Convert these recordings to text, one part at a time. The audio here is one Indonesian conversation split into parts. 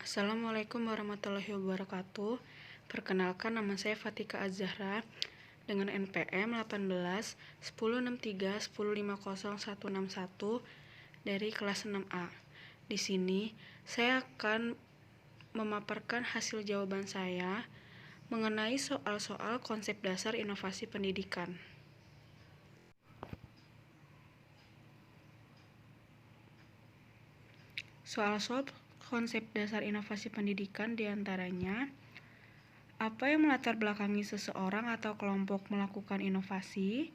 Assalamualaikum warahmatullahi wabarakatuh. Perkenalkan, nama saya Fatika Az-Zahra dengan NPM 18 1063 1050161 dari kelas 6A. Di sini saya akan memaparkan hasil jawaban saya mengenai soal-soal konsep dasar inovasi pendidikan. Soal-soal konsep dasar inovasi pendidikan diantaranya, apa yang melatar belakangi seseorang atau kelompok melakukan inovasi?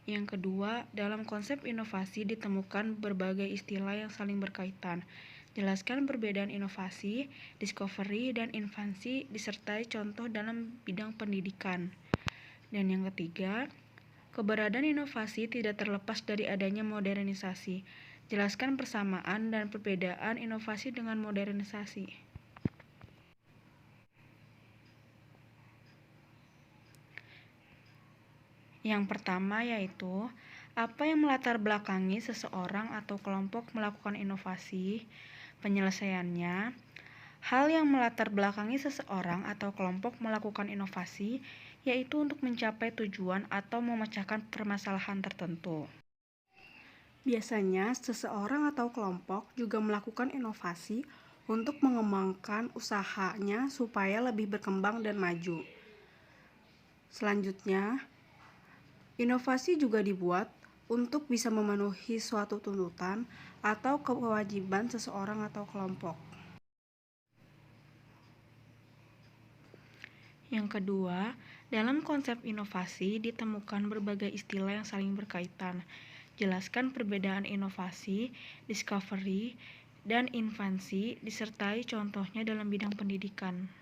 Yang kedua, dalam konsep inovasi ditemukan berbagai istilah yang saling berkaitan. Jelaskan perbedaan inovasi, discovery, dan infansi disertai contoh dalam bidang pendidikan. Dan yang ketiga, keberadaan inovasi tidak terlepas dari adanya modernisasi. Jelaskan persamaan dan perbedaan inovasi dengan modernisasi. Yang pertama yaitu, apa yang melatar belakangi seseorang atau kelompok melakukan inovasi? Penyelesaiannya, hal yang melatar belakangi seseorang atau kelompok melakukan inovasi yaitu untuk mencapai tujuan atau memecahkan permasalahan tertentu. Biasanya, seseorang atau kelompok juga melakukan inovasi untuk mengembangkan usahanya supaya lebih berkembang dan maju. Selanjutnya, inovasi juga dibuat untuk bisa memenuhi suatu tuntutan atau kewajiban seseorang atau kelompok. Yang kedua, dalam konsep inovasi ditemukan berbagai istilah yang saling berkaitan. Jelaskan perbedaan inovasi, discovery, dan infansi disertai contohnya dalam bidang pendidikan.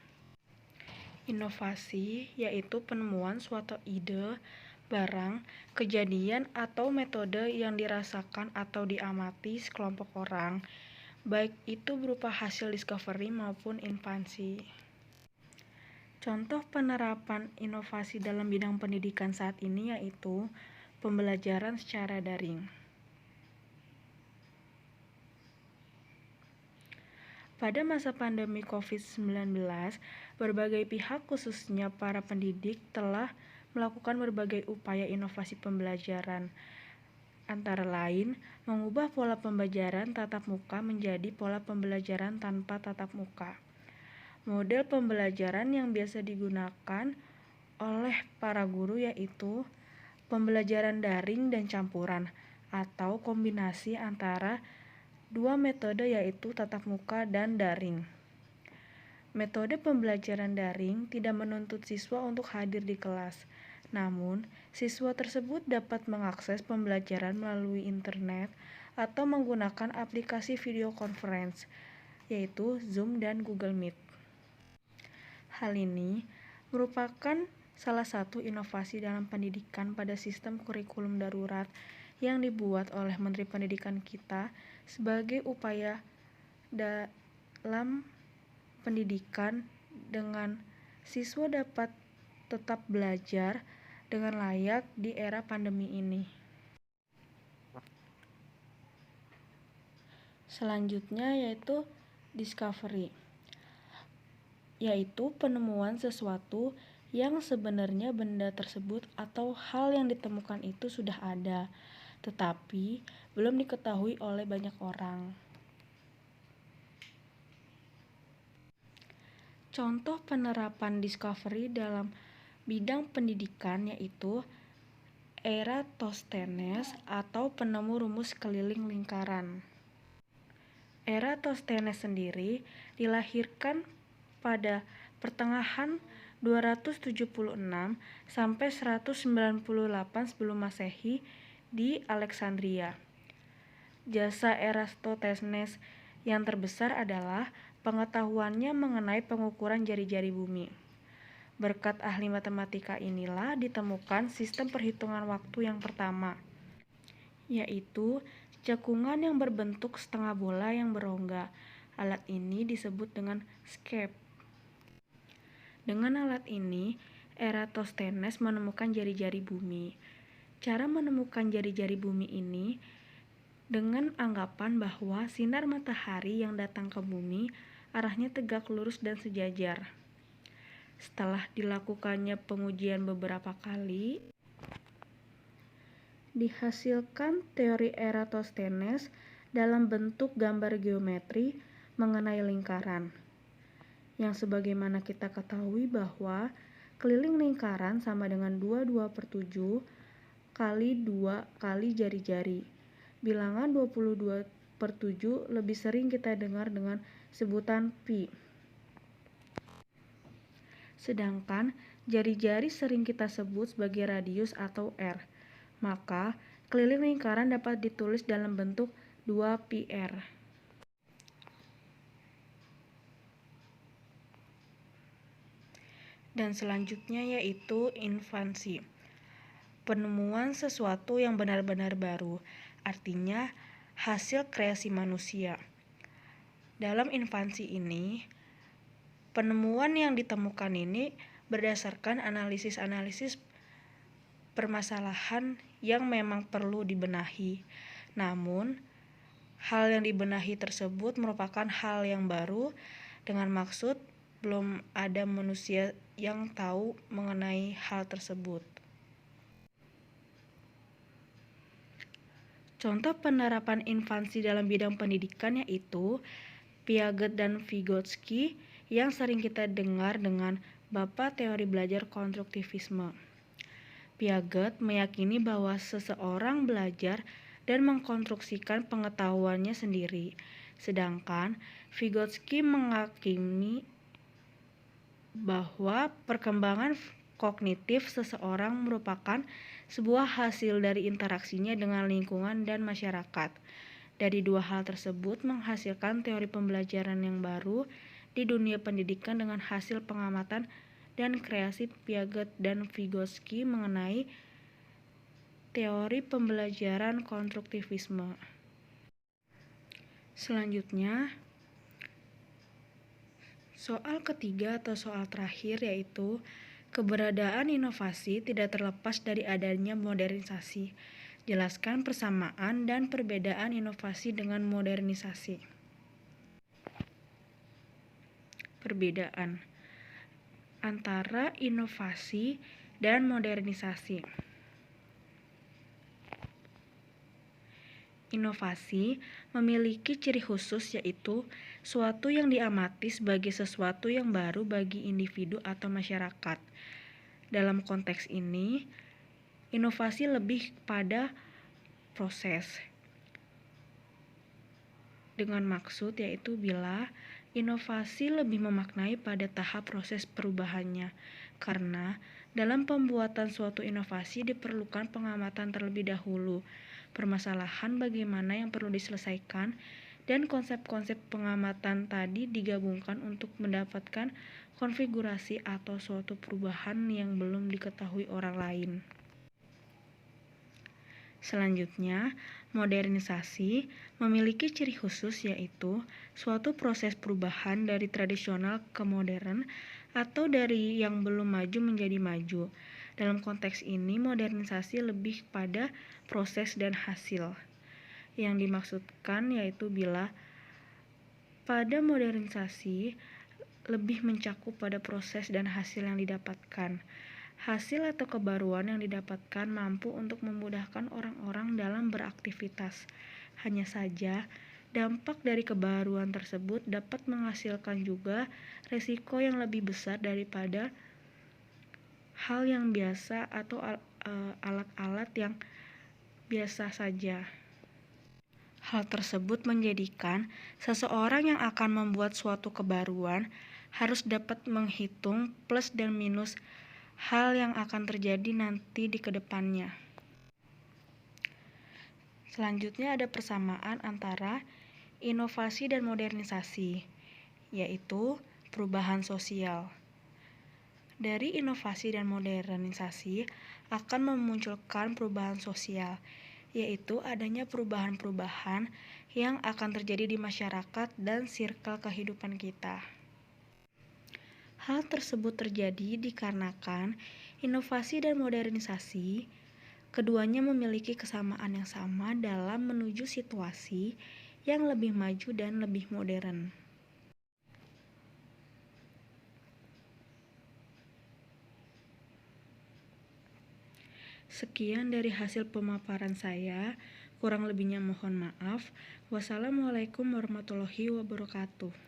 Inovasi yaitu penemuan suatu ide, barang, kejadian, atau metode yang dirasakan atau diamati sekelompok orang, baik itu berupa hasil discovery maupun infansi. Contoh penerapan inovasi dalam bidang pendidikan saat ini yaitu pembelajaran secara daring. Pada masa pandemi COVID-19, berbagai pihak khususnya para pendidik telah melakukan berbagai upaya inovasi pembelajaran, antara lain mengubah pola pembelajaran tatap muka menjadi pola pembelajaran tanpa tatap muka. Model pembelajaran yang biasa digunakan oleh para guru yaitu pembelajaran daring dan campuran atau kombinasi antara dua metode yaitu tatap muka dan daring. Metode pembelajaran daring tidak menuntut siswa untuk hadir di kelas, namun siswa tersebut dapat mengakses pembelajaran melalui internet atau menggunakan aplikasi video conference yaitu Zoom dan Google Meet. Hal ini merupakan salah satu inovasi dalam pendidikan pada sistem kurikulum darurat yang dibuat oleh Menteri Pendidikan kita sebagai upaya dalam pendidikan dengan siswa dapat tetap belajar dengan layak di era pandemi ini. Selanjutnya yaitu discovery, yaitu penemuan sesuatu yang sebenarnya benda tersebut atau hal yang ditemukan itu sudah ada, tetapi belum diketahui oleh banyak orang. Contoh penerapan discovery dalam bidang pendidikan yaitu Eratosthenes atau penemu rumus keliling lingkaran. Eratosthenes sendiri dilahirkan pada pertengahan 276 sampai 198 sebelum Masehi di Alexandria. Jasa Eratosthenes yang terbesar adalah pengetahuannya mengenai pengukuran jari-jari bumi. Berkat ahli matematika inilah ditemukan sistem perhitungan waktu yang pertama, yaitu cekungan yang berbentuk setengah bola yang berongga. Alat ini disebut dengan scape. Dengan alat ini, Eratosthenes menemukan jari-jari bumi. Cara menemukan jari-jari bumi ini dengan anggapan bahwa sinar matahari yang datang ke bumi arahnya tegak lurus dan sejajar. Setelah dilakukannya pengujian beberapa kali, dihasilkan teori Eratosthenes dalam bentuk gambar geometri mengenai lingkaran, yang sebagaimana kita ketahui bahwa keliling lingkaran sama dengan 22/7 kali 2 kali jari-jari. Bilangan 22/7 lebih sering kita dengar dengan sebutan pi. Sedangkan jari-jari sering kita sebut sebagai radius atau r. Maka keliling lingkaran dapat ditulis dalam bentuk 2πr. Dan selanjutnya yaitu infansi. Penemuan sesuatu yang benar-benar baru, artinya hasil kreasi manusia. Dalam infansi ini, penemuan yang ditemukan ini berdasarkan analisis-analisis permasalahan yang memang perlu dibenahi. Namun, hal yang dibenahi tersebut merupakan hal yang baru dengan maksud belum ada manusia yang tahu mengenai hal tersebut. Contoh penerapan infansi dalam bidang pendidikan yaitu Piaget dan Vygotsky yang sering kita dengar dengan Bapak Teori Belajar Konstruktivisme. Piaget meyakini bahwa seseorang belajar dan mengkonstruksikan pengetahuannya sendiri, sedangkan Vygotsky meyakini bahwa perkembangan kognitif seseorang merupakan sebuah hasil dari interaksinya dengan lingkungan dan masyarakat. Dari dua hal tersebut menghasilkan teori pembelajaran yang baru di dunia pendidikan dengan hasil pengamatan dan kreasi Piaget dan Vygotsky mengenai teori pembelajaran konstruktivisme. Selanjutnya, soal ketiga atau soal terakhir yaitu keberadaan inovasi tidak terlepas dari adanya modernisasi. Jelaskan persamaan dan perbedaan inovasi dengan modernisasi. Perbedaan antara inovasi dan modernisasi. Inovasi memiliki ciri khusus yaitu suatu yang diamati sebagai sesuatu yang baru bagi individu atau masyarakat. Dalam konteks ini, inovasi lebih pada proses. Dengan maksud yaitu bila inovasi lebih memaknai pada tahap proses perubahannya, karena dalam pembuatan suatu inovasi diperlukan pengamatan terlebih dahulu, permasalahan bagaimana yang perlu diselesaikan, dan konsep-konsep pengamatan tadi digabungkan untuk mendapatkan konfigurasi atau suatu perubahan yang belum diketahui orang lain. Selanjutnya, modernisasi memiliki ciri khusus yaitu suatu proses perubahan dari tradisional ke modern atau dari yang belum maju menjadi maju. Dalam konteks ini, modernisasi lebih pada proses dan hasil. Yang dimaksudkan yaitu bila pada modernisasi lebih mencakup pada proses dan hasil yang didapatkan. Hasil atau kebaruan yang didapatkan mampu untuk memudahkan orang-orang dalam beraktivitas. Hanya saja, dampak dari kebaruan tersebut dapat menghasilkan juga resiko yang lebih besar daripada hal yang biasa atau alat-alat yang biasa saja. Hal tersebut menjadikan seseorang yang akan membuat suatu kebaruan harus dapat menghitung plus dan minus hal yang akan terjadi nanti di kedepannya. Selanjutnya ada persamaan antara inovasi dan modernisasi, yaitu perubahan sosial. Dari inovasi dan modernisasi akan memunculkan perubahan sosial, yaitu adanya perubahan-perubahan yang akan terjadi di masyarakat dan sirkel kehidupan kita. Hal tersebut terjadi dikarenakan inovasi dan modernisasi keduanya memiliki kesamaan yang sama dalam menuju situasi yang lebih maju dan lebih modern. Sekian dari hasil pemaparan saya, kurang lebihnya mohon maaf. Wassalamualaikum warahmatullahi wabarakatuh.